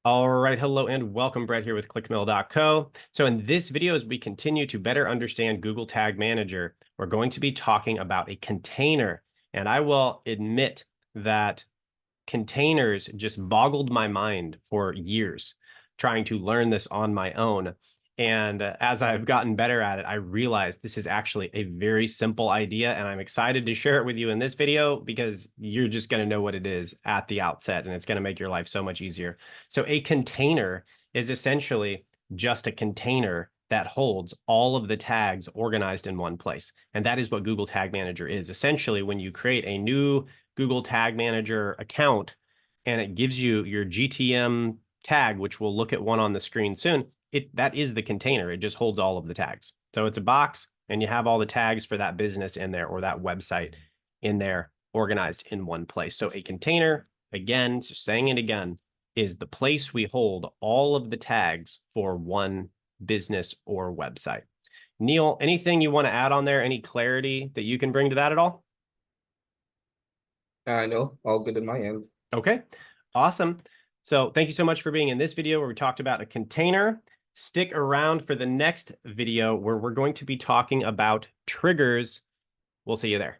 All right, hello and welcome. Brett here with Clickmill.co. So in this video, as we continue to better understand Google Tag Manager, we're going to be talking about a container. And I will admit that containers just boggled my mind for years, trying to learn this on my own. And as I've gotten better at it, I realized this is actually a very simple idea, and I'm excited to share it with you in this video because you're just going to know what it is at the outset, and it's going to make your life so much easier. So a container is essentially just a container that holds all of the tags organized in one place. And that is what Google Tag Manager is. Essentially, when you create a new Google Tag Manager account and it gives you your GTM tag, which we'll look at one on the screen soon, that is the container. It just holds all of the tags. So it's a box and you have all the tags for that business in there or that website in there organized in one place. So a container, again, just saying it again, is the place we hold all of the tags for one business or website. Neil, anything you want to add on there? Any clarity that you can bring to that at all? No, all good on my end. Okay, awesome. So thank you so much for being in this video where we talked about a container. Stick around for the next video where we're going to be talking about triggers. We'll see you there.